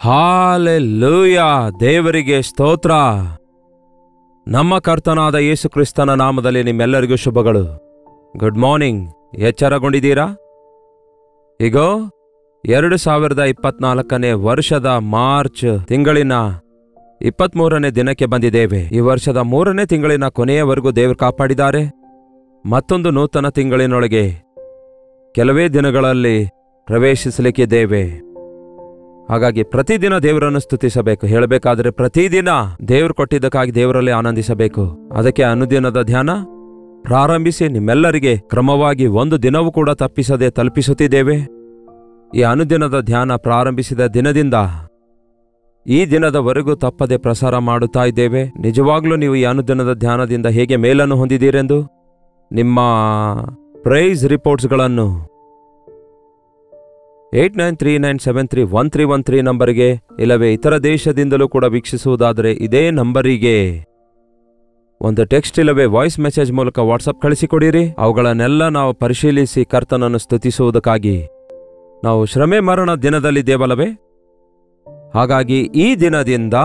Hallelujah, ದೇವರಿಗೆ ಸ್ತೋತ್ರ. ನಮ್ಮ ಕರ್ತನಾದ ಯೇಸು ಕ್ರಿಸ್ತನ ನಾಮದಲ್ಲಿ ನಿಮ್ಮೆಲ್ಲರಿಗೂ ಶುಭಗಳು. Good morning. ಎಚ್ಚರಗೊಂಡಿದ್ದೀರಾ? ಈಗೋ 2024ನೇ ವರ್ಷದ ಮಾರ್ಚ್ ತಿಂಗಳಿನ 23ನೇ ದಿನಕ್ಕೆ ಬಂದಿದ್ದೇವೆ. ಈ ವರ್ಷದ 3ನೇ ತಿಂಗಳಿನ ಕೊನೆಯವರೆಗೂ ದೇವರು ಕಾಪಾಡಿದ್ದಾರೆ. ಮತ್ತೊಂದು ನೂತನ ತಿಂಗಳಿನೊಳಗೆ ಕೆಲವೇ ದಿನಗಳಲ್ಲಿ ಪ್ರವೇಶಿಸಲಿಕ್ಕಿದ್ದೇವೆ. ಹಾಗಾಗಿ ಪ್ರತಿದಿನ ದೇವರನ್ನು ಸ್ತುತಿಸಬೇಕು. ಹೇಳಬೇಕಾದ್ರೆ ಪ್ರತಿದಿನ ದೇವರು ಕೊಟ್ಟಿದ್ದಕ್ಕಾಗಿ ದೇವರಲ್ಲಿ ಆನಂದಿಸಬೇಕು. ಅದಕ್ಕೆ ಅನುದಿನದ ಧ್ಯಾನ ಪ್ರಾರಂಭಿಸಿ ನಿಮ್ಮೆಲ್ಲರಿಗೆ ಕ್ರಮವಾಗಿ ಒಂದು ದಿನವೂ ಕೂಡ ತಪ್ಪಿಸದೆ ತಲುಪಿಸುತ್ತಿದ್ದೇವೆ. ಈ ಅನುದಿನದ ಧ್ಯಾನ ಪ್ರಾರಂಭಿಸಿದ ದಿನದಿಂದ ಈ ದಿನದವರೆಗೂ ತಪ್ಪದೆ ಪ್ರಸಾರ ಮಾಡುತ್ತಾ ಇದ್ದೇವೆ. ನಿಜವಾಗ್ಲೂ ನೀವು ಈ ಅನುದಿನದ ಧ್ಯಾನದಿಂದ ಹೇಗೆ ಮೇಲನ್ನು ಹೊಂದಿದ್ದೀರೆಂದು ನಿಮ್ಮ ಪ್ರೈಸ್ ರಿಪೋರ್ಟ್ಸ್ಗಳನ್ನು 8939731313 ನಂಬರಿಗೆ, ಇಲ್ಲವೇ ಇತರ ದೇಶದಿಂದಲೂ ಕೂಡ ವೀಕ್ಷಿಸುವುದಾದರೆ ಇದೇ ನಂಬರಿಗೆ ಒಂದು ಟೆಕ್ಸ್ಟ್ ಇಲ್ಲವೇ ವಾಯ್ಸ್ ಮೆಸೇಜ್ ಮೂಲಕ ವಾಟ್ಸಪ್ ಕಳಿಸಿಕೊಡಿರಿ. ಅವುಗಳನ್ನೆಲ್ಲ ನಾವು ಪರಿಶೀಲಿಸಿ ಕರ್ತನನ್ನು ಸ್ತುತಿಸುವುದಕ್ಕಾಗಿ ನಾವು ಶ್ರಮೆ ಮರಣ ದಿನದಲ್ಲಿದ್ದೇವಲ್ಲವೇ. ಹಾಗಾಗಿ ಈ ದಿನದಿಂದ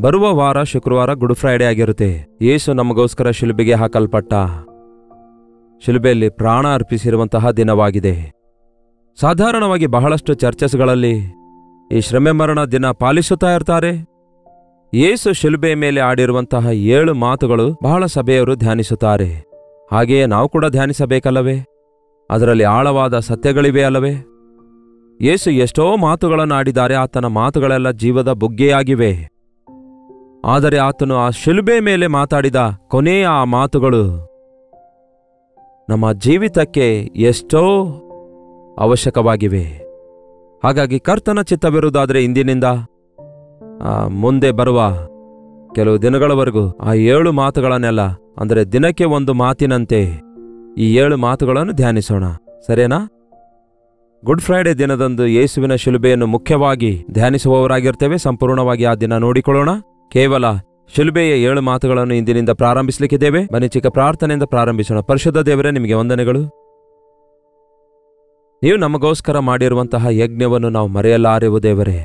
ಬರುವ ವಾರ ಶುಕ್ರವಾರ ಗುಡ್ ಫ್ರೈಡೆ ಆಗಿರುತ್ತೆ. ಯೇಸು ನಮಗೋಸ್ಕರ ಶಿಲುಬೆಗೆ ಹಾಕಲ್ಪಟ್ಟ, ಶಿಲುಬೆಯಲ್ಲಿ ಪ್ರಾಣ ಅರ್ಪಿಸಿರುವಂತಹ ದಿನವಾಗಿದೆ. ಸಾಧಾರಣವಾಗಿ ಬಹಳಷ್ಟು ಚರ್ಚಸ್ಗಳಲ್ಲಿ ಈ ಶ್ರಮೆ ಮರಣ ದಿನ ಪಾಲಿಸುತ್ತಾ ಇರ್ತಾರೆ. ಯೇಸು ಶಿಲುಬೆ ಮೇಲೆ ಆಡಿರುವಂತಹ 7 ಮಾತುಗಳು ಬಹಳ ಸಭೆಯವರು ಧ್ಯಾನಿಸುತ್ತಾರೆ. ಹಾಗೆಯೇ ನಾವು ಕೂಡ ಧ್ಯಾನಿಸಬೇಕಲ್ಲವೇ? ಅದರಲ್ಲಿ ಆಳವಾದ ಸತ್ಯಗಳಿವೆ ಅಲ್ಲವೇ? ಯೇಸು ಎಷ್ಟೋ ಮಾತುಗಳನ್ನು ಆಡಿದ್ದಾರೆ. ಆತನ ಮಾತುಗಳೆಲ್ಲ ಜೀವದ ಬುಗ್ಗೆಯಾಗಿವೆ. ಆದರೆ ಆತನು ಆ ಶಿಲುಬೆ ಮೇಲೆ ಮಾತಾಡಿದ ಕೊನೆಯ ಆ ಮಾತುಗಳು ನಮ್ಮ ಜೀವಿತಕ್ಕೆ ಎಷ್ಟೋ ಅವಶ್ಯಕವಾಗಿವೆ. ಹಾಗಾಗಿ ಕರ್ತನ ಚಿತ್ತವಿರುವುದಾದರೆ ಇಂದಿನಿಂದ ಮುಂದೆ ಬರುವ ಕೆಲವು ದಿನಗಳವರೆಗೂ ಆ 7 ಮಾತುಗಳನ್ನೆಲ್ಲ, ಅಂದರೆ ದಿನಕ್ಕೆ ಒಂದು ಮಾತಿನಂತೆ ಈ 7 ಮಾತುಗಳನ್ನು ಧ್ಯಾನಿಸೋಣ. ಸರಿನಾ? ಗುಡ್ ಫ್ರೈಡೆ ದಿನದಂದು ಯೇಸುವಿನ ಶಿಲುಬೆಯನ್ನು ಮುಖ್ಯವಾಗಿ ಧ್ಯಾನಿಸುವವರಾಗಿರ್ತೇವೆ. ಸಂಪೂರ್ಣವಾಗಿ ಆ ದಿನ ನೋಡಿಕೊಳ್ಳೋಣ. ಕೇವಲ ಶಿಲುಬೆಯ 7 ಮಾತುಗಳನ್ನು ಇಂದಿನಿಂದ ಪ್ರಾರಂಭಿಸಲಿಕ್ಕಿದ್ದೇವೆ. ಬನ್ನಿ ಚಿಕ್ಕ ಪ್ರಾರ್ಥನೆಯಿಂದ ಪ್ರಾರಂಭಿಸೋಣ. ಪರಿಶುದ್ಧ ದೇವರೇ, ನಿಮಗೆ ವಂದನೆಗಳು. ನೀವು ನಮಗೋಸ್ಕರ ಮಾಡಿರುವಂತಹ ಯಜ್ಞವನ್ನು ನಾವು ಮರೆಯಲಾರೆವು ದೇವರೇ.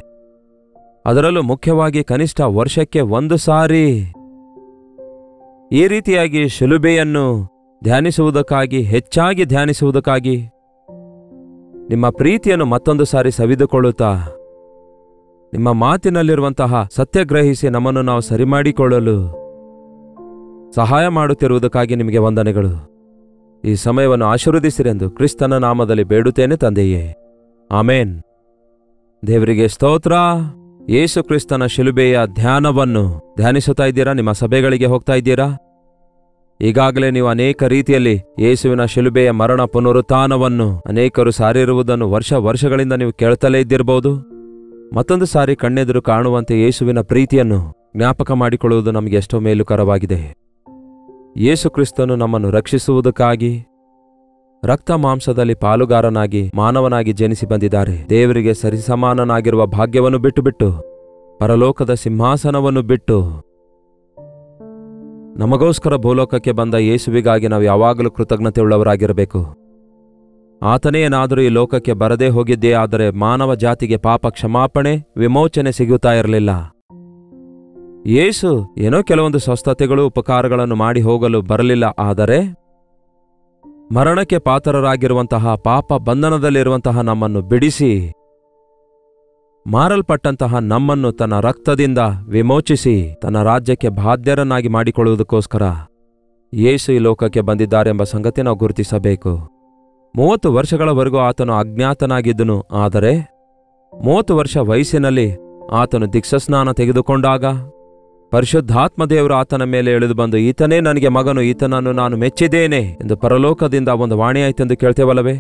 ಅದರಲ್ಲೂ ಮುಖ್ಯವಾಗಿ ಕನಿಷ್ಠ ವರ್ಷಕ್ಕೆ 1 ಸಾರಿ ಈ ರೀತಿಯಾಗಿ ಶಿಲುಬೆಯನ್ನು ಧ್ಯಾನಿಸುವುದಕ್ಕಾಗಿ, ಹೆಚ್ಚಾಗಿ ಧ್ಯಾನಿಸುವುದಕ್ಕಾಗಿ, ನಿಮ್ಮ ಪ್ರೀತಿಯನ್ನು ಮತ್ತೊಂದು ಸಾರಿ ಸವಿದುಕೊಳ್ಳುತ್ತಾ ನಿಮ್ಮ ಮಾತಿನಲ್ಲಿರುವಂತಹ ಸತ್ಯಗ್ರಹಿಸಿ ನಮ್ಮನ್ನು ನಾವು ಸರಿಮಾಡಿಕೊಳ್ಳಲು ಸಹಾಯ ಮಾಡುತ್ತಿರುವುದಕ್ಕಾಗಿ ನಿಮಗೆ ವಂದನೆಗಳು. ಈ ಸಮಯವನ್ನು ಆಶೀರ್ವದಿಸಿರೆಂದು ಕ್ರಿಸ್ತನ ನಾಮದಲ್ಲಿ ಬೇಡುತ್ತೇನೆ ತಂದೆಯೇ, ಆಮೇನ್. ದೇವರಿಗೆ ಸ್ತೋತ್ರ. ಯೇಸು ಕ್ರಿಸ್ತನ ಶಿಲುಬೆಯ ಧ್ಯಾನವನ್ನು ಧ್ಯಾನಿಸುತ್ತಾ ಇದ್ದೀರಾ? ನಿಮ್ಮ ಸಭೆಗಳಿಗೆ ಹೋಗ್ತಾ ಇದ್ದೀರಾ? ಈಗಾಗಲೇ ನೀವು ಅನೇಕ ರೀತಿಯಲ್ಲಿ ಯೇಸುವಿನ ಶಿಲುಬೆಯ ಮರಣ ಪುನರುತ್ಥಾನವನ್ನು ಅನೇಕರು ಸಾರಿರುವುದನ್ನು ವರ್ಷಗಳಿಂದ ನೀವು ಕೇಳ್ತಲೇ ಇದ್ದಿರಬಹುದು. ಮತ್ತೊಂದು ಸಾರಿ ಕಣ್ಣೆದುರು ಕಾಣುವಂತೆ ಯೇಸುವಿನ ಪ್ರೀತಿಯನ್ನು ಜ್ಞಾಪಕ ಮಾಡಿಕೊಳ್ಳುವುದು ನಮಗೆ ಎಷ್ಟೋ ಮೇಲುಕರವಾಗಿದೆ. ಯೇಸು ಕ್ರಿಸ್ತನು ನಮ್ಮನ್ನು ರಕ್ಷಿಸುವುದಕ್ಕಾಗಿ ರಕ್ತ ಮಾಂಸದಲ್ಲಿ ಪಾಲುಗಾರನಾಗಿ ಮಾನವನಾಗಿ ಜನಿಸಿ ಬಂದಿದ್ದಾರೆ. ದೇವರಿಗೆ ಸರಿಸಮಾನನಾಗಿರುವ ಭಾಗ್ಯವನ್ನು ಬಿಟ್ಟು ಪರಲೋಕದ ಸಿಂಹಾಸನವನ್ನು ಬಿಟ್ಟು ನಮಗೋಸ್ಕರ ಭೂಲೋಕಕ್ಕೆ ಬಂದ ಯೇಸುವಿಗಾಗಿ ನಾವು ಯಾವಾಗಲೂ ಕೃತಜ್ಞತೆ ಉಳ್ಳವರಾಗಿರಬೇಕು. ಆತನೇ ಏನಾದರೂ ಈ ಲೋಕಕ್ಕೆ ಬರದೇ ಹೋಗಿದ್ದೇ ಆದರೆ ಮಾನವ ಜಾತಿಗೆ ಪಾಪ ಕ್ಷಮಾಪಣೆ, ವಿಮೋಚನೆ ಸಿಗುತ್ತಾ ಇರಲಿಲ್ಲ. ಯೇಸು ಏನೋ ಕೆಲವೊಂದು ಸ್ವಸ್ಥತೆಗಳು, ಉಪಕಾರಗಳನ್ನು ಮಾಡಿ ಹೋಗಲು ಬರಲಿಲ್ಲ. ಆದರೆ ಮರಣಕ್ಕೆ ಪಾತ್ರರಾಗಿರುವಂತಹ ಪಾಪ ಬಂಧನದಲ್ಲಿರುವಂತಹ ನಮ್ಮನ್ನು ಬಿಡಿಸಿ, ಮಾರಲ್ಪಟ್ಟಂತಹ ನಮ್ಮನ್ನು ತನ್ನ ರಕ್ತದಿಂದ ವಿಮೋಚಿಸಿ ತನ್ನ ರಾಜ್ಯಕ್ಕೆ ಬಾಧ್ಯರನ್ನಾಗಿ ಮಾಡಿಕೊಳ್ಳುವುದಕ್ಕೋಸ್ಕರ ಯೇಸು ಈ ಲೋಕಕ್ಕೆ ಬಂದಿದ್ದಾರೆಂಬ ಸಂಗತಿ ನಾವು ಗುರುತಿಸಬೇಕು. 30 ವರ್ಷಗಳವರೆಗೂ ಆತನು ಅಜ್ಞಾತನಾಗಿದ್ದನು. ಆದರೆ 30 ವರ್ಷ ವಯಸ್ಸಿನಲ್ಲಿ ಆತನು ದೀಕ್ಷಾಸ್ನಾನ ತೆಗೆದುಕೊಂಡಾಗ ಪರಿಶುದ್ಧಾತ್ಮದೇವರು ಆತನ ಮೇಲೆ ಇಳಿದು ಬಂದು, ಈತನೇ ನನಗೆ ಮಗನು, ಈತನನ್ನು ನಾನು ಮೆಚ್ಚಿದ್ದೇನೆ ಎಂದು ಪರಲೋಕದಿಂದ ಒಂದು ವಾಣಿಯಾಯಿತೆಂದು ಕೇಳ್ತೇವಲ್ಲವೇ?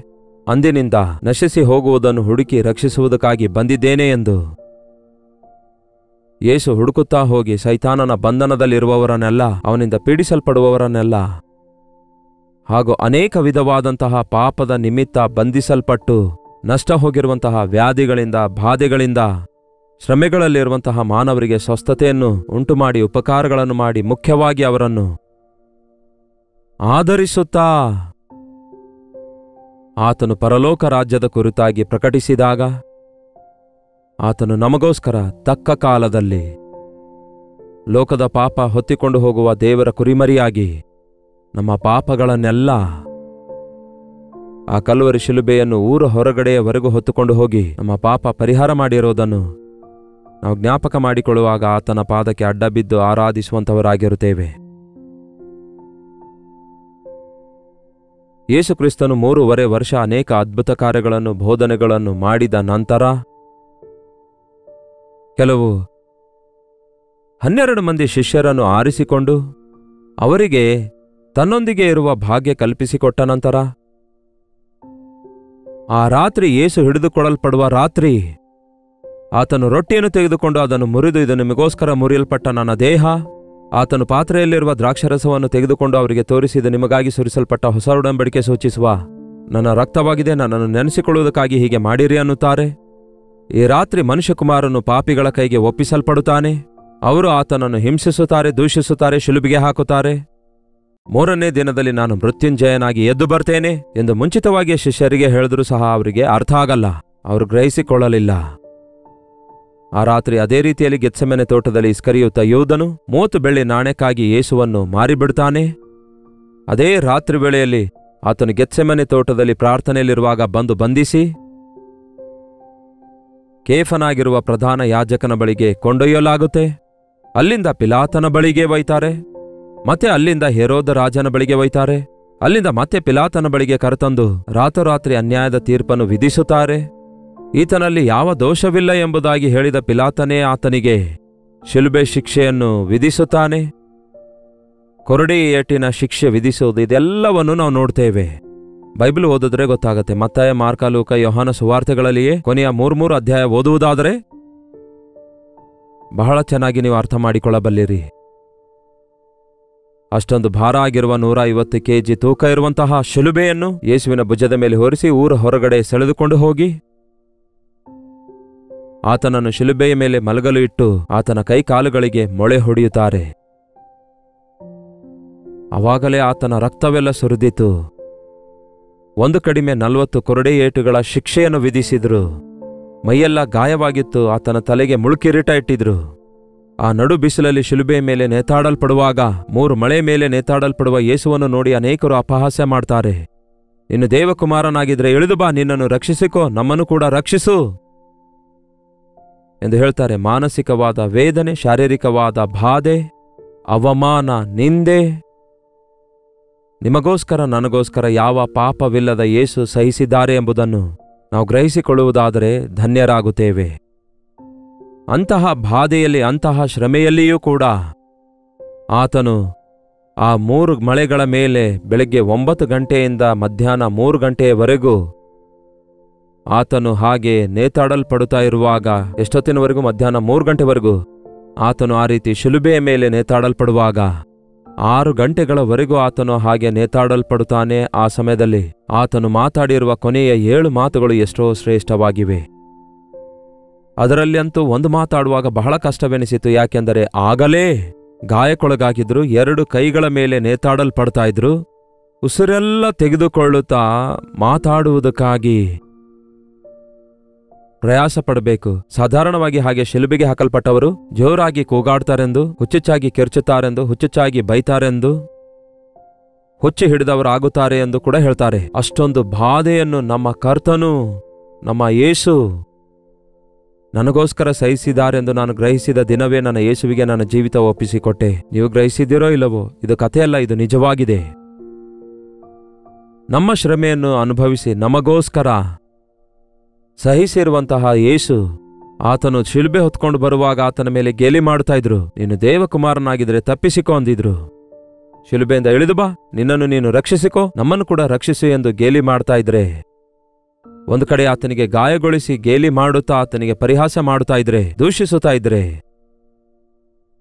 ಅಂದಿನಿಂದ ನಶಿಸಿ ಹೋಗುವುದನ್ನು ಹುಡುಕಿ ರಕ್ಷಿಸುವುದಕ್ಕಾಗಿ ಬಂದಿದ್ದೇನೆ ಎಂದು ಯೇಸು ಹುಡುಕುತ್ತಾ ಹೋಗಿ ಸೈತಾನನ ಬಂಧನದಲ್ಲಿರುವವರನ್ನೆಲ್ಲ, ಅವನಿಂದ ಪೀಡಿಸಲ್ಪಡುವವರನ್ನೆಲ್ಲ ಹಾಗೂ ಅನೇಕ ವಿಧವಾದಂತಹ ಪಾಪದ ನಿಮಿತ್ತ ಬಂಧಿಸಲ್ಪಟ್ಟು ನಷ್ಟ ಹೋಗಿರುವಂತಹ ವ್ಯಾಧಿಗಳಿಂದ, ಬಾಧೆಗಳಿಂದ, ಶ್ರಮೆಗಳಲ್ಲಿರುವಂತಹ ಮಾನವರಿಗೆ ಸ್ವಸ್ಥತೆಯನ್ನು ಉಂಟುಮಾಡಿ ಉಪಕಾರಗಳನ್ನು ಮಾಡಿ ಮುಖ್ಯವಾಗಿ ಅವರನ್ನು ಆಧರಿಸುತ್ತಾ ಆತನು ಪರಲೋಕ ರಾಜ್ಯದ ಕುರಿತಾಗಿ ಪ್ರಕಟಿಸಿದಾಗ ಆತನು ನಮಗೋಸ್ಕರ ತಕ್ಕ ಕಾಲದಲ್ಲಿ ಲೋಕದ ಪಾಪ ಹೊತ್ತಿಕೊಂಡು ಹೋಗುವ ದೇವರ ಕುರಿಮರಿಯಾಗಿ ನಮ್ಮ ಪಾಪಗಳನ್ನೆಲ್ಲ ಆ ಕಲ್ವರಿ ಶಿಲುಬೆಯನ್ನು ಊರ ಹೊರಗಡೆಯವರೆಗೂ ಹೊತ್ತುಕೊಂಡು ಹೋಗಿ ನಮ್ಮ ಪಾಪ ಪರಿಹಾರ ಮಾಡಿರೋದನ್ನು ನಾವು ಜ್ಞಾಪಕ ಮಾಡಿಕೊಳ್ಳುವಾಗ ಆತನ ಪಾದಕ್ಕೆ ಅಡ್ಡ ಬಿದ್ದು ಆರಾಧಿಸುವಂಥವರಾಗಿರುತ್ತೇವೆ. ಯೇಸು ಕ್ರಿಸ್ತನು 3.5 ವರ್ಷ ಅನೇಕ ಅದ್ಭುತ ಕಾರ್ಯಗಳನ್ನು ಬೋಧನೆಗಳನ್ನು ಮಾಡಿದ ನಂತರ ಕೆಲವು 12 ಮಂದಿ ಶಿಷ್ಯರನ್ನು ಆರಿಸಿಕೊಂಡು ಅವರಿಗೆ ತನ್ನೊಂದಿಗೆ ಇರುವ ಭಾಗ್ಯ ಕಲ್ಪಿಸಿಕೊಟ್ಟ ನಂತರ ಆ ರಾತ್ರಿ ಯೇಸು ಹಿಡಿದುಕೊಳ್ಳಲ್ಪಡುವ ರಾತ್ರಿ ಆತನು ರೊಟ್ಟಿಯನ್ನು ತೆಗೆದುಕೊಂಡು ಅದನ್ನು ಮುರಿದು, ಇದು ನಿಮಗೋಸ್ಕರ ಮುರಿಯಲ್ಪಟ್ಟ ನನ್ನ ದೇಹ. ಆತನು ಪಾತ್ರೆಯಲ್ಲಿರುವ ದ್ರಾಕ್ಷರಸವನ್ನು ತೆಗೆದುಕೊಂಡು ಅವರಿಗೆ ತೋರಿಸಿದ ನಿಮಗಾಗಿ ಸುರಿಸಲ್ಪಟ್ಟ ಹೊಸ ಒಡಂಬಡಿಕೆ ಸೂಚಿಸುವ ನನ್ನ ರಕ್ತವಾಗಿದೆ, ನನ್ನನ್ನು ನೆನೆಸಿಕೊಳ್ಳುವುದಕ್ಕಾಗಿ ಹೀಗೆ ಮಾಡಿರಿ ಅನ್ನುತ್ತಾರೆ. ಈ ರಾತ್ರಿ ಮನುಷ್ಯಕುಮಾರನು ಪಾಪಿಗಳ ಕೈಗೆ ಒಪ್ಪಿಸಲ್ಪಡುತ್ತಾನೆ. ಅವರು ಆತನನ್ನು ಹಿಂಸಿಸುತ್ತಾರೆ, ದೂಷಿಸುತ್ತಾರೆ, ಶಿಲುಬೆಗೆ ಹಾಕುತ್ತಾರೆ. 3ನೇ ದಿನದಲ್ಲಿ ನಾನು ಮೃತ್ಯುಂಜಯನಾಗಿ ಎದ್ದು ಬರ್ತೇನೆ ಎಂದು ಮುಂಚಿತವಾಗಿಯೇ ಶಿಷ್ಯರಿಗೆ ಹೇಳಿದರೂ ಸಹ ಅವರಿಗೆ ಅರ್ಥ ಆಗಲ್ಲ, ಅವರು ಗ್ರಹಿಸಿಕೊಳ್ಳಲಿಲ್ಲ. ಆ ರಾತ್ರಿ ಅದೇ ರೀತಿಯಲ್ಲಿ ಗೆತ್ಸೆಮನೆ ತೋಟದಲ್ಲಿ ಇಸ್ಕರಿಯೋತ ಯೂದನು 30 ಬೆಳ್ಳಿ ನಾಣ್ಯಕ್ಕಾಗಿ ಯೇಸುವನ್ನು ಮಾರಿಬಿಡ್ತಾನೆ. ಅದೇ ರಾತ್ರಿ ವೇಳೆಯಲ್ಲಿ ಆತನು ಗೆತ್ಸೆಮನೆ ತೋಟದಲ್ಲಿ ಪ್ರಾರ್ಥನೆಯಲ್ಲಿರುವಾಗ ಬಂಧಿಸಿ ಕೇಫನಾಗಿರುವ ಪ್ರಧಾನ ಯಾಜಕನ ಬಳಿಗೆ ಕೊಂಡೊಯ್ಯಲಾಗುತ್ತೆ. ಅಲ್ಲಿಂದ ಪಿಲಾತನ ಬಳಿಗೆ ಒಯ್ತಾರೆ. ಮತ್ತೆ ಅಲ್ಲಿಂದ ಹೆರೋದ ರಾಜನ ಬಳಿಗೆ ಒಯ್ತಾರೆ. ಅಲ್ಲಿಂದ ಮತ್ತೆ ಪಿಲಾತನ ಬಳಿಗೆ ಕರೆತಂದು ರಾತ್ರೋರಾತ್ರಿ ಅನ್ಯಾಯದ ತೀರ್ಪನ್ನು ವಿಧಿಸುತ್ತಾರೆ. ಈತನಲ್ಲಿ ಯಾವ ದೋಷವಿಲ್ಲ ಎಂಬುದಾಗಿ ಹೇಳಿದ ಪಿಲಾತನೇ ಆತನಿಗೆ ಶಿಲುಬೆ ಶಿಕ್ಷೆಯನ್ನು ವಿಧಿಸುತ್ತಾನೆ. ಕೊರಡಿ ಏಟಿನ ಶಿಕ್ಷೆ ವಿಧಿಸುವುದು, ಇದೆಲ್ಲವನ್ನು ನಾವು ನೋಡ್ತೇವೆ. ಬೈಬಲ್ ಓದಿದ್ರೆ ಗೊತ್ತಾಗತ್ತೆ. ಮತ್ತಾಯ, ಮಾರ್ಕ, ಲೂಕ, ಯೋಹಾನ ಸುವಾರ್ತೆಗಳಲ್ಲಿಯೇ ಕೊನೆಯ 3 ಅಧ್ಯಾಯ ಓದುವುದಾದರೆ ಬಹಳ ಚೆನ್ನಾಗಿ ನೀವು ಅರ್ಥ ಮಾಡಿಕೊಳ್ಳಬಲ್ಲಿರಿ. ಅಷ್ಟೊಂದು ಭಾರ ಆಗಿರುವ 150 kg ತೂಕ ಇರುವಂತಹ ಶಿಲುಬೆಯನ್ನು ಯೇಸುವಿನ ಭುಜದ ಮೇಲೆ ಹೊರಿಸಿ ಊರ ಹೊರಗಡೆ ಸೆಳೆದುಕೊಂಡು ಹೋಗಿ ಆತನನ್ನು ಶಿಲುಬೆಯ ಮೇಲೆ ಮಲಗಲು ಇಟ್ಟು ಆತನ ಕೈ ಕಾಲುಗಳಿಗೆ ಮೊಳೆ ಹೊಡೆಯುತ್ತಾರೆ. ಅವಾಗಲೇ ಆತನ ರಕ್ತವೆಲ್ಲ ಸುರಿದಿತು. ಒಂದು ಕಡಿಮೆ 40 ಕೊರಡೆ ಏಟುಗಳ ಶಿಕ್ಷೆಯನ್ನು ವಿಧಿಸಿದ್ರು. ಮೈಯೆಲ್ಲ ಗಾಯವಾಗಿತ್ತು. ಆತನ ತಲೆಗೆ ಮುಳುಕಿರೀಟ ಇಟ್ಟಿದ್ರು. ಆ ನಡು ಬಿಸಿಲಲ್ಲಿ ಶಿಲುಬೆಯ ಮೇಲೆ ನೇತಾಡಲ್ಪಡುವಾಗ 3 ಮಳೆ ಮೇಲೆ ನೇತಾಡಲ್ಪಡುವ ಯೇಸುವನ್ನು ನೋಡಿ ಅನೇಕರು ಅಪಹಾಸ್ಯ ಮಾಡ್ತಾರೆ. ಇನ್ನು ದೇವಕುಮಾರನಾಗಿದ್ರೆ ಇಳಿದು ಬಾ, ನಿನ್ನನ್ನು ರಕ್ಷಿಸಿಕೋ, ನಮ್ಮನ್ನು ಕೂಡ ರಕ್ಷಿಸು ಎಂದು ಹೇಳ್ತಾರೆ. ಮಾನಸಿಕವಾದ ವೇದನೆ, ಶಾರೀರಿಕವಾದ ಬಾಧೆ, ಅವಮಾನ, ನಿಂದೆ ನಿಮಗೋಸ್ಕರ ನನಗೋಸ್ಕರ ಯಾವ ಪಾಪವಿಲ್ಲದ ಯೇಸು ಸಹಿಸಿದ್ದಾರೆ ಎಂಬುದನ್ನು ನಾವು ಗ್ರಹಿಸಿಕೊಳ್ಳುವುದಾದರೆ ಧನ್ಯರಾಗುತ್ತೇವೆ. ಅಂತಹ ಬಾಧೆಯಲ್ಲಿ, ಅಂತಹ ಶ್ರಮೆಯಲ್ಲಿಯೂ ಕೂಡ ಆತನು ಆ 3 ಮಳೆಗಳ ಮೇಲೆ ಬೆಳಗ್ಗೆ 9 ಗಂಟೆಯಿಂದ ಮಧ್ಯಾಹ್ನ 3 ಗಂಟೆಯವರೆಗೂ ಆತನು ಹಾಗೆ ನೇತಾಡಲ್ಪಡುತ್ತಾ ಇರುವಾಗ, ಎಷ್ಟೊತ್ತಿನವರೆಗೂ? ಮಧ್ಯಾಹ್ನ 3 ಗಂಟೆವರೆಗೂ ಆತನು ಆ ರೀತಿ ಶಿಲುಬೆಯ ಮೇಲೆ ನೇತಾಡಲ್ಪಡುವಾಗ 6 ಗಂಟೆಗಳವರೆಗೂ ಆತನು ಹಾಗೆ ನೇತಾಡಲ್ಪಡುತ್ತಾನೆ. ಆ ಸಮಯದಲ್ಲಿ ಆತನು ಮಾತಾಡಿರುವ ಕೊನೆಯ 7 ಮಾತುಗಳು ಎಷ್ಟೋ ಶ್ರೇಷ್ಠವಾಗಿವೆ. ಅದರಲ್ಲಿ ಅಂತೂ ಒಂದು ಮಾತಾಡುವಾಗ ಬಹಳ ಕಷ್ಟವೆನಿಸಿತು. ಯಾಕೆಂದರೆ ಆಗಲೇ ಗಾಯಕ್ಕೊಳಗಾಗಿದ್ರು, 2 ಕೈಗಳ ಮೇಲೆ ನೇತಾಡಲ್ಪಡ್ತಾ ಇದ್ರು. ಉಸಿರೆಲ್ಲ ತೆಗೆದುಕೊಳ್ಳುತ್ತಾ ಮಾತಾಡುವುದಕ್ಕಾಗಿ ಪ್ರಯಾಸ ಪಡಬೇಕು. ಸಾಧಾರಣವಾಗಿ ಹಾಗೆ ಶಿಲುಬೆಗೆ ಹಾಕಲ್ಪಟ್ಟವರು ಜೋರಾಗಿ ಕೂಗಾಡ್ತಾರೆಂದು, ಹುಚ್ಚುಚ್ಚಾಗಿ ಕಿರ್ಚುತ್ತಾರೆಂದು, ಹುಚ್ಚುಚ್ಚಾಗಿ ಬೈತಾರೆಂದು, ಹುಚ್ಚು ಹಿಡಿದವರಾಗುತ್ತಾರೆ ಎಂದು ಕೂಡ ಹೇಳ್ತಾರೆ. ಅಷ್ಟೊಂದು ಬಾಧೆಯನ್ನು ನಮ್ಮ ಕರ್ತನು, ನಮ್ಮ ಯೇಸು ನನಗೋಸ್ಕರ ಸಹಿಸಿದಾರೆಂದು ನಾನು ಗ್ರಹಿಸಿದ ದಿನವೇ ನನ್ನ ಯೇಸುವಿಗೆ ನನ್ನ ಜೀವಿತ ಒಪ್ಪಿಸಿಕೊಟ್ಟೆ. ನೀವು ಗ್ರಹಿಸಿದಿರೋ ಇಲ್ಲವೋ, ಇದು ಕಥೆಯಲ್ಲ, ಇದು ನಿಜವಾಗಿದೆ. ನಮ್ಮ ಶ್ರಮೆಯನ್ನು ಅನುಭವಿಸಿ ನಮಗೋಸ್ಕರ ಸಹಿಸಿರುವಂತಹ ಯೇಸು, ಆತನು ಶಿಲುಬೆ ಹೊತ್ಕೊಂಡು ಬರುವಾಗ ಆತನ ಮೇಲೆ ಗೇಲಿ ಮಾಡ್ತಾ ಇದ್ರು. ನೀನು ದೇವಕುಮಾರನಾಗಿದ್ರೆ ತಪ್ಪಿಸಿಕೋ ಅಂದಿದ್ರು. ಶಿಲುಬೆಯಿಂದ ಇಳಿದು ಬಾ, ನಿನ್ನನ್ನು ನೀನು ರಕ್ಷಿಸಿಕೋ, ನಮ್ಮನ್ನು ಕೂಡ ರಕ್ಷಿಸು ಎಂದು ಗೇಲಿ ಮಾಡ್ತಾ ಇದ್ರೆ, ಒಂದು ಕಡೆ ಆತನಿಗೆ ಗಾಯಗೊಳಿಸಿ ಗೇಲಿ ಮಾಡುತ್ತಾ ಆತನಿಗೆ ಪರಿಹಾಸ ಮಾಡುತ್ತಾ ಇದ್ರೆ, ದೂಷಿಸುತ್ತಾ ಇದ್ರೆ,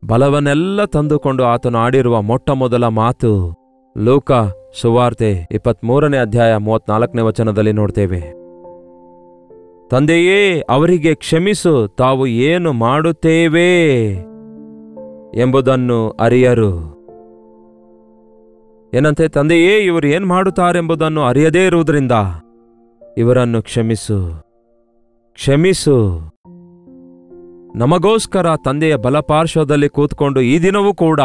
ಬಲವನ್ನೆಲ್ಲ ತಂದುಕೊಂಡು ಆತನು ಆಡಿರುವ ಮೊಟ್ಟ ಮೊದಲ ಮಾತು ಲೂಕ ಸುವಾರ್ತೆ 23ನೇ ಅಧ್ಯಾಯ 34ನೇ ವಚನದಲ್ಲಿ ನೋಡ್ತೇವೆ. ತಂದೆಯೇ, ಅವರಿಗೆ ಕ್ಷಮಿಸು, ತಾವು ಏನು ಮಾಡುತ್ತೇವೆ ಎಂಬುದನ್ನು ಅರಿಯರು. ಏನಂತೆ? ತಂದೆಯೇ, ಇವರು ಏನು ಮಾಡುತ್ತಾರೆಂಬುದನ್ನು ಅರಿಯದೇ ಇರುವುದರಿಂದ ಇವರನ್ನು ಕ್ಷಮಿಸು, ಕ್ಷಮಿಸು ನಮಗೋಸ್ಕರ ತಂದೆಯ ಬಲಪಾರ್ಶ್ವದಲ್ಲಿ ಕೂತ್ಕೊಂಡು ಈ ದಿನವೂ ಕೂಡ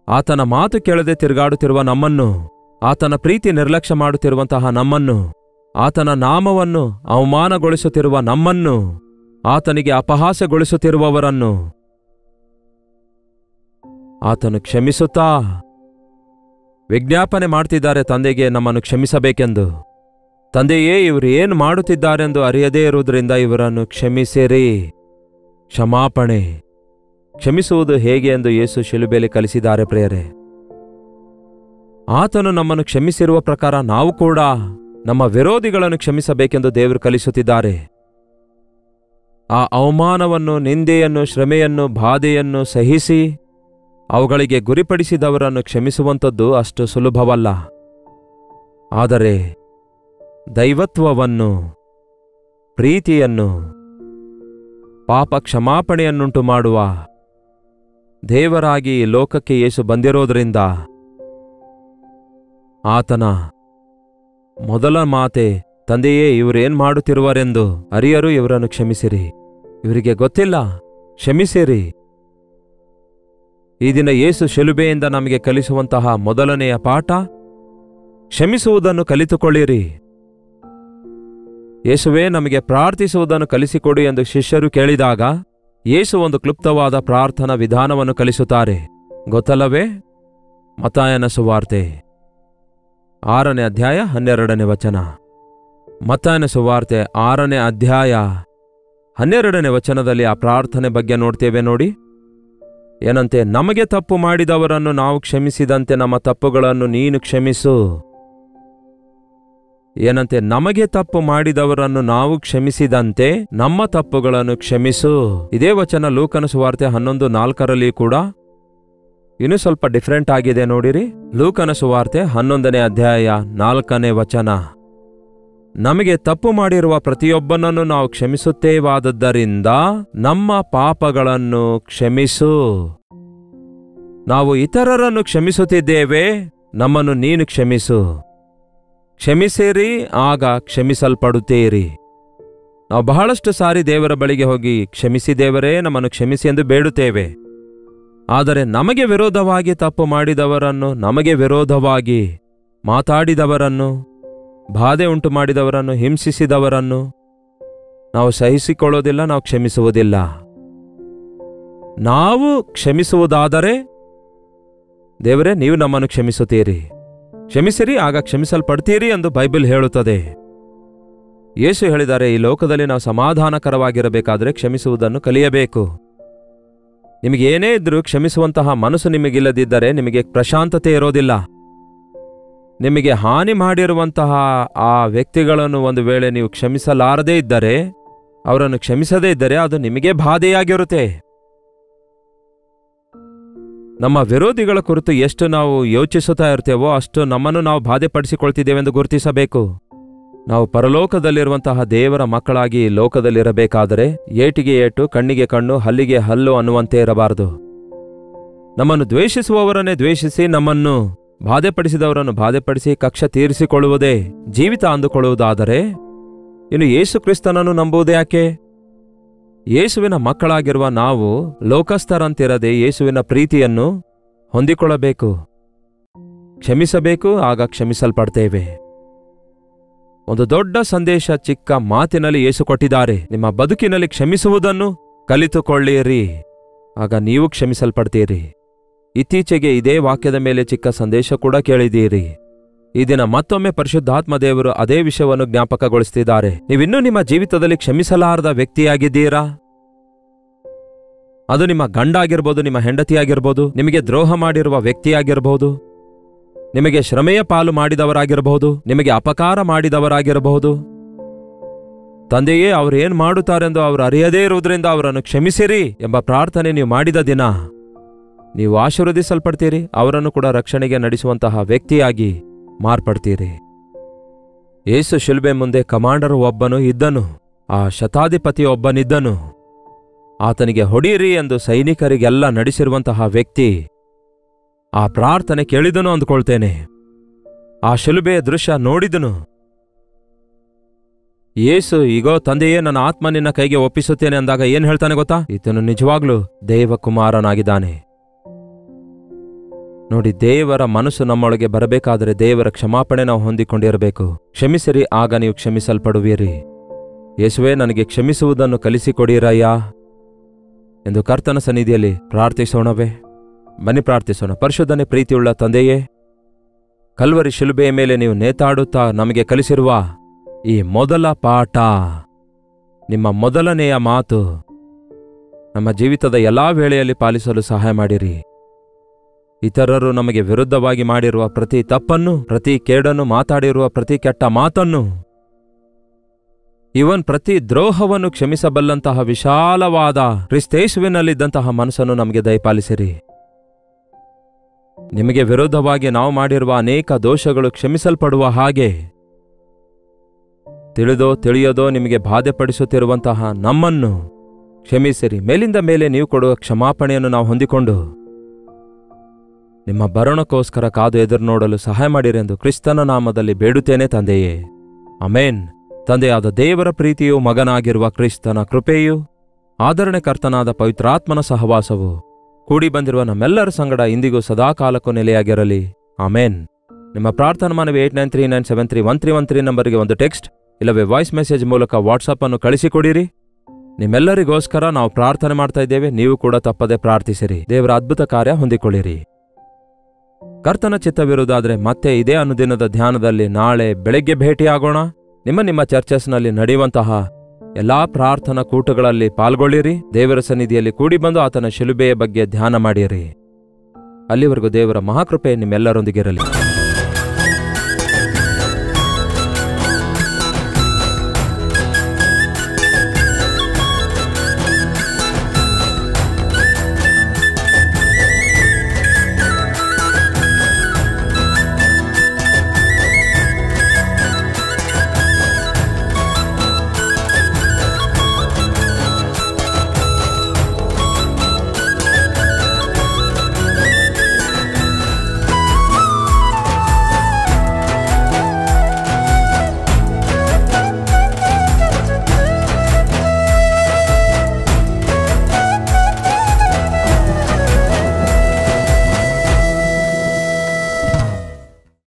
ಆತನ ಮಾತು ಕೇಳದೆ ತಿರುಗಾಡುತ್ತಿರುವ ನಮ್ಮನ್ನು, ಆತನ ಪ್ರೀತಿ ನಿರ್ಲಕ್ಷ್ಯ ಮಾಡುತ್ತಿರುವಂತಹ ನಮ್ಮನ್ನು, ಆತನ ನಾಮವನ್ನು ಅವಮಾನಗೊಳಿಸುತ್ತಿರುವ ನಮ್ಮನ್ನು, ಆತನಿಗೆ ಅಪಹಾಸ್ಯಗೊಳಿಸುತ್ತಿರುವವರನ್ನು ಆತನು ಕ್ಷಮಿಸುತ್ತಾ ವಿಜ್ಞಾಪನೆ ಮಾಡ್ತಿದ್ದಾರೆ ತಂದೆಗೆ ನಮ್ಮನ್ನು ಕ್ಷಮಿಸಬೇಕೆಂದು. ತಂದೆಯೇ, ಇವರು ಏನು ಮಾಡುತ್ತಿದ್ದಾರೆಂದು ಅರಿಯದೇ ಇರುವುದರಿಂದ ಇವರನ್ನು ಕ್ಷಮಿಸಿರಿ. ಕ್ಷಮಾಪಣೆ, ಕ್ಷಮಿಸುವುದು ಹೇಗೆ ಎಂದು ಯೇಸು ಶಿಲುಬೆಯಲ್ಲಿ ಕಲಿಸಿದ್ದಾರೆ ಪ್ರಿಯರೇ. ಆತನು ನಮ್ಮನ್ನು ಕ್ಷಮಿಸಿರುವ ಪ್ರಕಾರ ನಾವು ಕೂಡ ನಮ್ಮ ವಿರೋಧಿಗಳನ್ನು ಕ್ಷಮಿಸಬೇಕೆಂದು ದೇವರು ಕಲಿಸುತ್ತಿದ್ದಾರೆ. ಆ ಅವಮಾನವನ್ನು, ನಿಂದೆಯನ್ನು, ಶ್ರಮೆಯನ್ನು, ಬಾಧೆಯನ್ನು ಸಹಿಸಿ ಅವುಗಳಿಗೆ ಗುರಿಪಡಿಸಿದವರನ್ನು ಕ್ಷಮಿಸುವಂಥದ್ದು ಅಷ್ಟು ಸುಲಭವಲ್ಲ. ಆದರೆ ದೈವತ್ವವನ್ನು, ಪ್ರೀತಿಯನ್ನು, ಪಾಪ ಕ್ಷಮಾಪಣೆಯನ್ನುಂಟು ಮಾಡುವ ದೇವರಾಗಿ ಲೋಕಕ್ಕೆ ಯೇಸು ಬಂದಿರೋದ್ರಿಂದ ಆತನ ಮೊದಲ ಮಾತೆ, ತಂದೆಯೇ, ಇವರೇನ್ ಮಾಡುತ್ತಿರುವರೆಂದು ಅರಿಯರು, ಇವರನ್ನು ಕ್ಷಮಿಸಿರಿ. ಇವರಿಗೆ ಗೊತ್ತಿಲ್ಲ, ಕ್ಷಮಿಸಿರಿ. ಈ ದಿನ ಯೇಸು ಶಿಲುಬೆಯಿಂದ ನಮಗೆ ಕಲಿಸುವಂತಹ ಮೊದಲನೆಯ ಪಾಠ, ಕ್ಷಮಿಸುವುದನ್ನು ಕಲಿತುಕೊಳ್ಳಿರಿ. ಯೇಸುವೇ, ನಮಗೆ ಪ್ರಾರ್ಥಿಸುವುದನ್ನು ಕಲಿಸಿಕೊಡಿ ಎಂದು ಶಿಷ್ಯರು ಕೇಳಿದಾಗ ಯೇಸು ಒಂದು ಕ್ಲುಪ್ತವಾದ ಪ್ರಾರ್ಥನಾ ವಿಧಾನವನ್ನು ಕಲಿಸುತ್ತಾರೆ. ಗೊತ್ತಲ್ಲವೇ? ಮತ್ತಾಯನ ಸುವಾರ್ತೆ 6ನೇ ಅಧ್ಯಾಯ 12ನೇ ವಚನ. ಮತ್ತಾಯನ ಸುವಾರ್ತೆ 6ನೇ ಅಧ್ಯಾಯ 12ನೇ ವಚನದಲ್ಲಿ ಆ ಪ್ರಾರ್ಥನೆ ಬಗ್ಗೆ ನೋಡ್ತೇವೆ ನೋಡಿ. ಏನಂತೆ? ನಮಗೆ ತಪ್ಪು ಮಾಡಿದವರನ್ನು ನಾವು ಕ್ಷಮಿಸಿದಂತೆ ನಮ್ಮ ತಪ್ಪುಗಳನ್ನು ನೀನು ಕ್ಷಮಿಸು. ಏನಂತೆ? ನಮಗೆ ತಪ್ಪು ಮಾಡಿದವರನ್ನು ನಾವು ಕ್ಷಮಿಸಿದಂತೆ ನಮ್ಮ ತಪ್ಪುಗಳನ್ನು ಕ್ಷಮಿಸು. ಇದೇ ವಚನ ಲೂಕನ ಸುವಾರ್ತೆ 11:4 ಕೂಡ ಇನ್ನೂ ಸ್ವಲ್ಪ ಡಿಫ್ರೆಂಟ್ ಆಗಿದೆ ನೋಡಿರಿ. ಲೂಕನ ಸುವಾರ್ತೆ 11ನೇ ಅಧ್ಯಾಯ 4ನೇ ವಚನ. ನಮಗೆ ತಪ್ಪು ಮಾಡಿರುವ ಪ್ರತಿಯೊಬ್ಬನನ್ನು ನಾವು ಕ್ಷಮಿಸುತ್ತೇವಾದದ್ದರಿಂದ ನಮ್ಮ ಪಾಪಗಳನ್ನು ಕ್ಷಮಿಸು. ನಾವು ಇತರರನ್ನು ಕ್ಷಮಿಸುತ್ತಿದ್ದೇವೆ, ನಮ್ಮನ್ನು ನೀನು ಕ್ಷಮಿಸು. ಕ್ಷಮಿಸಿರಿ, ಆಗ ಕ್ಷಮಿಸಲ್ಪಡುತ್ತೀರಿ. ನಾವು ಬಹಳಷ್ಟು ಸಾರಿ ದೇವರ ಬಳಿಗೆ ಹೋಗಿ ಕ್ಷಮಿಸಿ ದೇವರೇ, ನಮ್ಮನ್ನು ಕ್ಷಮಿಸಿ ಎಂದು ಬೇಡುತ್ತೇವೆ. ಆದರೆ ನಮಗೆ ವಿರೋಧವಾಗಿ ತಪ್ಪು ಮಾಡಿದವರನ್ನು, ನಮಗೆ ವಿರೋಧವಾಗಿ ಮಾತಾಡಿದವರನ್ನು, ಬಾಧೆ ಉಂಟು ಮಾಡಿದವರನ್ನು, ಹಿಂಸಿಸಿದವರನ್ನು ನಾವು ಸಹಿಸಿಕೊಳ್ಳೋದಿಲ್ಲ, ನಾವು ಕ್ಷಮಿಸುವುದಿಲ್ಲ. ನಾವು ಕ್ಷಮಿಸುವುದಾದರೆ ದೇವರೇ, ನೀವು ನಮ್ಮನ್ನು ಕ್ಷಮಿಸುತ್ತೀರಿ, ಕ್ಷಮಿಸಿರಿ, ಆಗ ಕ್ಷಮಿಸಲ್ಪಡ್ತೀರಿ ಎಂದು ಬೈಬಲ್ ಹೇಳುತ್ತದೆ. ಯೇಸು ಹೇಳಿದ್ದಾರೆ, ಈ ಲೋಕದಲ್ಲಿ ನಾವು ಸಮಾಧಾನಕರವಾಗಿರಬೇಕಾದರೆ ಕ್ಷಮಿಸುವುದನ್ನು ಕಲಿಯಬೇಕು. ನಿಮಗೆ ಏನೇ ಇದ್ರೂ ಕ್ಷಮಿಸುವಂತಹ ಮನಸ್ಸು ನಿಮಗಿಲ್ಲದಿದ್ದರೆ ನಿಮಗೆ ಪ್ರಶಾಂತತೆ ಇರೋದಿಲ್ಲ. ನಿಮಗೆ ಹಾನಿ ಮಾಡಿರುವಂತಹ ಆ ವ್ಯಕ್ತಿಗಳನ್ನು ಒಂದು ವೇಳೆ ನೀವು ಕ್ಷಮಿಸಲಾರದೇ ಇದ್ದರೆ, ಅವರನ್ನು ಕ್ಷಮಿಸದೇ ಇದ್ದರೆ ಅದು ನಿಮಗೆ ಬಾಧೆಯಾಗಿರುತ್ತೆ. ನಮ್ಮ ವಿರೋಧಿಗಳ ಕುರಿತು ಎಷ್ಟು ನಾವು ಯೋಚಿಸುತ್ತಾ ಇರ್ತೇವೋ ಅಷ್ಟು ನಮ್ಮನ್ನು ನಾವು ಬಾಧೆಪಡಿಸಿಕೊಳ್ತಿದ್ದೇವೆಂದು ಗುರುತಿಸಬೇಕು. ನಾವು ಪರಲೋಕದಲ್ಲಿರುವಂತಹ ದೇವರ ಮಕ್ಕಳಾಗಿ ಲೋಕದಲ್ಲಿರಬೇಕಾದರೆ ಏಟಿಗೆ ಏಟು, ಕಣ್ಣಿಗೆ ಕಣ್ಣು, ಹಲ್ಲಿಗೆ ಹಲ್ಲು ಅನ್ನುವಂತೆ ಇರಬಾರದು. ನಮ್ಮನ್ನು ದ್ವೇಷಿಸುವವರನ್ನೇ ದ್ವೇಷಿಸಿ, ನಮ್ಮನ್ನು ಬಾಧೆಪಡಿಸಿದವರನ್ನು ಬಾಧೆಪಡಿಸಿ ಕಕ್ಷ ತೀರಿಸಿಕೊಳ್ಳುವುದೇ ಜೀವಿತ ಅಂದುಕೊಳ್ಳುವುದಾದರೆ ಇನ್ನು ಯೇಸು ಕ್ರಿಸ್ತನನ್ನು ನಂಬುವುದೇ ಯಾಕೆ? ಯೇಸುವಿನ ಮಕ್ಕಳಾಗಿರುವ ನಾವು ಲೋಕಸ್ಥರಂತಿರದೆ ಯೇಸುವಿನ ಪ್ರೀತಿಯನ್ನು ಹೊಂದಿಕೊಳ್ಳಬೇಕು, ಕ್ಷಮಿಸಬೇಕು, ಆಗ ಕ್ಷಮಿಸಲ್ಪಡ್ತೇವೆ. ಒಂದು ದೊಡ್ಡ ಸಂದೇಶ ಚಿಕ್ಕ ಮಾತಿನಲ್ಲಿ ಯೇಸು ಕೊಟ್ಟಿದ್ದಾರೆ. ನಿಮ್ಮ ಬದುಕಿನಲ್ಲಿ ಕ್ಷಮಿಸುವುದನ್ನು ಕಲಿತುಕೊಳ್ಳಿರಿ, ಆಗ ನೀವು ಕ್ಷಮಿಸಲ್ಪಡ್ತೀರಿ. ಇತ್ತೀಚೆಗೆ ಇದೇ ವಾಕ್ಯದ ಮೇಲೆ ಚಿಕ್ಕ ಸಂದೇಶ ಕೂಡ ಕೇಳಿದ್ದೀರಿ. ಈ ದಿನ ಮತ್ತೊಮ್ಮೆ ಪರಿಶುದ್ಧಾತ್ಮ ದೇವರು ಅದೇ ವಿಷಯವನ್ನು ಜ್ಞಾಪಕಗೊಳಿಸುತ್ತಿದ್ದಾರೆ. ನೀವಿನ್ನೂ ನಿಮ್ಮ ಜೀವಿತದಲ್ಲಿ ಕ್ಷಮಿಸಲಾರದ ವ್ಯಕ್ತಿಯಾಗಿದ್ದೀರಾ? ಅದು ನಿಮ್ಮ ಗಂಡಾಗಿರ್ಬೋದು, ನಿಮ್ಮ ಹೆಂಡತಿಯಾಗಿರ್ಬೋದು, ನಿಮಗೆ ದ್ರೋಹ ಮಾಡಿರುವ ವ್ಯಕ್ತಿಯಾಗಿರಬಹುದು, ನಿಮಗೆ ಶ್ರಮೆಯ ಪಾಲು ಮಾಡಿದವರಾಗಿರಬಹುದು, ನಿಮಗೆ ಅಪಕಾರ ಮಾಡಿದವರಾಗಿರಬಹುದು. ತಂದೆಯೇ, ಅವರೇನು ಮಾಡುತ್ತಾರೆಂದು ಅವರು ಅರಿಯದೇ ಇರುವುದರಿಂದ ಅವರನ್ನು ಕ್ಷಮಿಸಿರಿ ಎಂಬ ಪ್ರಾರ್ಥನೆ ನೀವು ಮಾಡಿದ ದಿನ ನೀವು ಆಶೀರ್ವದಿಸಲ್ಪಡ್ತೀರಿ. ಅವರನ್ನು ಕೂಡ ರಕ್ಷಣೆಗೆ ನಡೆಸುವಂತಹ ವ್ಯಕ್ತಿಯಾಗಿ ಮಾರ್ಪಡ್ತೀರಿ. ಯೇಸು ಶಿಲುಬೆ ಮುಂದೆ ಕಮಾಂಡರ್ ಒಬ್ಬನು ಇದ್ದನು, ಆ ಶತಾಧಿಪತಿ ಒಬ್ಬನಿದ್ದನು. ಆತನಿಗೆ ಹೊಡೀರಿ ಎಂದು ಸೈನಿಕರಿಗೆಲ್ಲ ನಡೆಸಿರುವಂತಹ ವ್ಯಕ್ತಿ ಆ ಪ್ರಾರ್ಥನೆ ಕೇಳಿದನು ಅಂದುಕೊಳ್ತೇನೆ. ಆ ಶಿಲುಬೆಯ ದೃಶ್ಯ ನೋಡಿದನು. ಯೇಸು ಈಗೋ ತಂದೆಯೇ ನನ್ನ ಆತ್ಮ ನಿನ್ನ ಕೈಗೆ ಒಪ್ಪಿಸುತ್ತೇನೆ ಅಂದಾಗ ಏನ್ ಹೇಳ್ತಾನೆ ಗೊತ್ತಾ? ಈತನು ನಿಜವಾಗ್ಲೂ ದೇವಕುಮಾರನಾಗಿದ್ದಾನೆ. ನೋಡಿ, ದೇವರ ಮನಸ್ಸು ನಮ್ಮೊಳಗೆ ಬರಬೇಕಾದರೆ ದೇವರ ಕ್ಷಮಾಪಣೆ ನಾವು ಹೊಂದಿಕೊಂಡಿರಬೇಕು. ಕ್ಷಮಿಸಿರಿ, ಆಗ ನೀವು ಕ್ಷಮಿಸಲ್ಪಡುವಿರಿ. ಯೇಸುವೆ, ನನಗೆ ಕ್ಷಮಿಸುವುದನ್ನು ಕಲಿಸಿಕೊಡಿರಯ್ಯ ಎಂದು ಕರ್ತನ ಸನ್ನಿಧಿಯಲ್ಲಿ ಪ್ರಾರ್ಥಿಸೋಣವೇ? ಬನ್ನಿ ಪ್ರಾರ್ಥಿಸೋಣ. ಪರಿಶುದ್ಧನೇ, ಪ್ರೀತಿಯುಳ್ಳ ತಂದೆಯೇ, ಕಲ್ವರಿ ಶಿಲುಬೆಯ ಮೇಲೆ ನೀವು ನೇತಾಡುತ್ತಾ ನಮಗೆ ಕಲಿಸಿರುವ ಈ ಮೊದಲ ಪಾಠ, ನಿಮ್ಮ ಮೊದಲನೆಯ ಮಾತು ನಮ್ಮ ಜೀವಿತದ ಎಲ್ಲಾ ವೇಳೆಯಲ್ಲಿ ಪಾಲಿಸಲು ಸಹಾಯ ಮಾಡಿರಿ. ಇತರರು ನಮಗೆ ವಿರುದ್ಧವಾಗಿ ಮಾಡಿರುವ ಪ್ರತಿ ತಪ್ಪನ್ನು, ಪ್ರತಿ ಕೇಡನ್ನು, ಮಾತಾಡಿರುವ ಪ್ರತಿ ಕೆಟ್ಟ ಮಾತನ್ನು, ಇವನ್ ಪ್ರತಿ ದ್ರೋಹವನ್ನು ಕ್ಷಮಿಸಬಲ್ಲಂತಹ ವಿಶಾಲವಾದ ಕ್ರಿಸ್ತೇಸುವಿನಲ್ಲಿದ್ದಂತಹ ಮನಸ್ಸನ್ನು ನಮಗೆ ದಯಪಾಲಿಸಿರಿ. ನಿಮಗೆ ವಿರೋಧವಾಗಿ ನಾವು ಮಾಡಿರುವ ಅನೇಕ ದೋಷಗಳು ಕ್ಷಮಿಸಲ್ಪಡುವ ಹಾಗೆ ತಿಳಿದೋ ತಿಳಿಯದೋ ನಿಮಗೆ ಬಾಧೆಪಡಿಸುತ್ತಿರುವಂತಹ ನಮ್ಮನ್ನು ಕ್ಷಮಿಸಿರಿ. ಮೇಲಿಂದ ಮೇಲೆ ನೀವು ಕೊಡುವ ಕ್ಷಮಾಪಣೆಯನ್ನು ನಾವು ಹೊಂದಿಕೊಂಡು ನಿಮ್ಮ ಬರೋಣಕ್ಕೋಸ್ಕರ ಕಾದು ಎದುರು ನೋಡಲು ಸಹಾಯ ಮಾಡಿರೆಂದು ಕ್ರಿಸ್ತನ ನಾಮದಲ್ಲಿ ಬೇಡುತ್ತೇನೆ ತಂದೆಯೇ, ಅಮೇನ್. ತಂದೆಯಾದ ದೇವರ ಪ್ರೀತಿಯು, ಮಗನಾಗಿರುವ ಕ್ರಿಸ್ತನ ಕೃಪೆಯು, ಆದರಣೆಕರ್ತನಾದ ಪವಿತ್ರಾತ್ಮನ ಸಹವಾಸವು ಕೂಡಿ ಬಂದಿರುವ ನಮ್ಮೆಲ್ಲರ ಸಂಗಡ ಇಂದಿಗೂ ಸದಾಕಾಲಕ್ಕೂ ನೆಲೆಯಾಗಿರಲಿ. ಆಮೇನ್. ನಿಮ್ಮ ಪ್ರಾರ್ಥನಾ ಮನವಿ 8939731313 ನಂಬರ್ಗೆ ಒಂದು ಟೆಕ್ಸ್ಟ್ ಇಲ್ಲವೇ ವಾಯ್ಸ್ ಮೆಸೇಜ್ ಮೂಲಕ ವಾಟ್ಸಪ್ ಅನ್ನು ಕಳಿಸಿಕೊಡಿರಿ. ನಿಮ್ಮೆಲ್ಲರಿಗೋಸ್ಕರ ನಾವು ಪ್ರಾರ್ಥನೆ ಮಾಡ್ತಾ ಇದ್ದೇವೆ. ನೀವು ಕೂಡ ತಪ್ಪದೆ ಪ್ರಾರ್ಥಿಸಿರಿ. ದೇವರ ಅದ್ಭುತ ಕಾರ್ಯ ಹೊಂದಿಕೊಳ್ಳಿರಿ. ಕರ್ತನ ಚಿತ್ತವಿರುವುದಾದರೆ ಮತ್ತೆ ಇದೇ ಅನುದಿನದ ಧ್ಯಾನದಲ್ಲಿ ನಾಳೆ ಬೆಳಗ್ಗೆ ಭೇಟಿಯಾಗೋಣ. ನಿಮ್ಮ ಚರ್ಚಸ್ನಲ್ಲಿ ನಡೆಯುವಂತಹ ಎಲ್ಲಾ ಪ್ರಾರ್ಥನಾ ಕೂಟಗಳಲ್ಲಿ ಪಾಲ್ಗೊಳ್ಳಿರಿ. ದೇವರ ಸನ್ನಿಧಿಯಲ್ಲಿ ಕೂಡಿ ಬಂದು ಆತನ ಶಿಲುಬೆಯ ಬಗ್ಗೆ ಧ್ಯಾನ ಮಾಡಿರಿ. ಅಲ್ಲಿವರೆಗೂ ದೇವರ ಮಹಾಕೃಪೆ ನಿಮ್ಮೆಲ್ಲರೊಂದಿಗಿರಲಿ.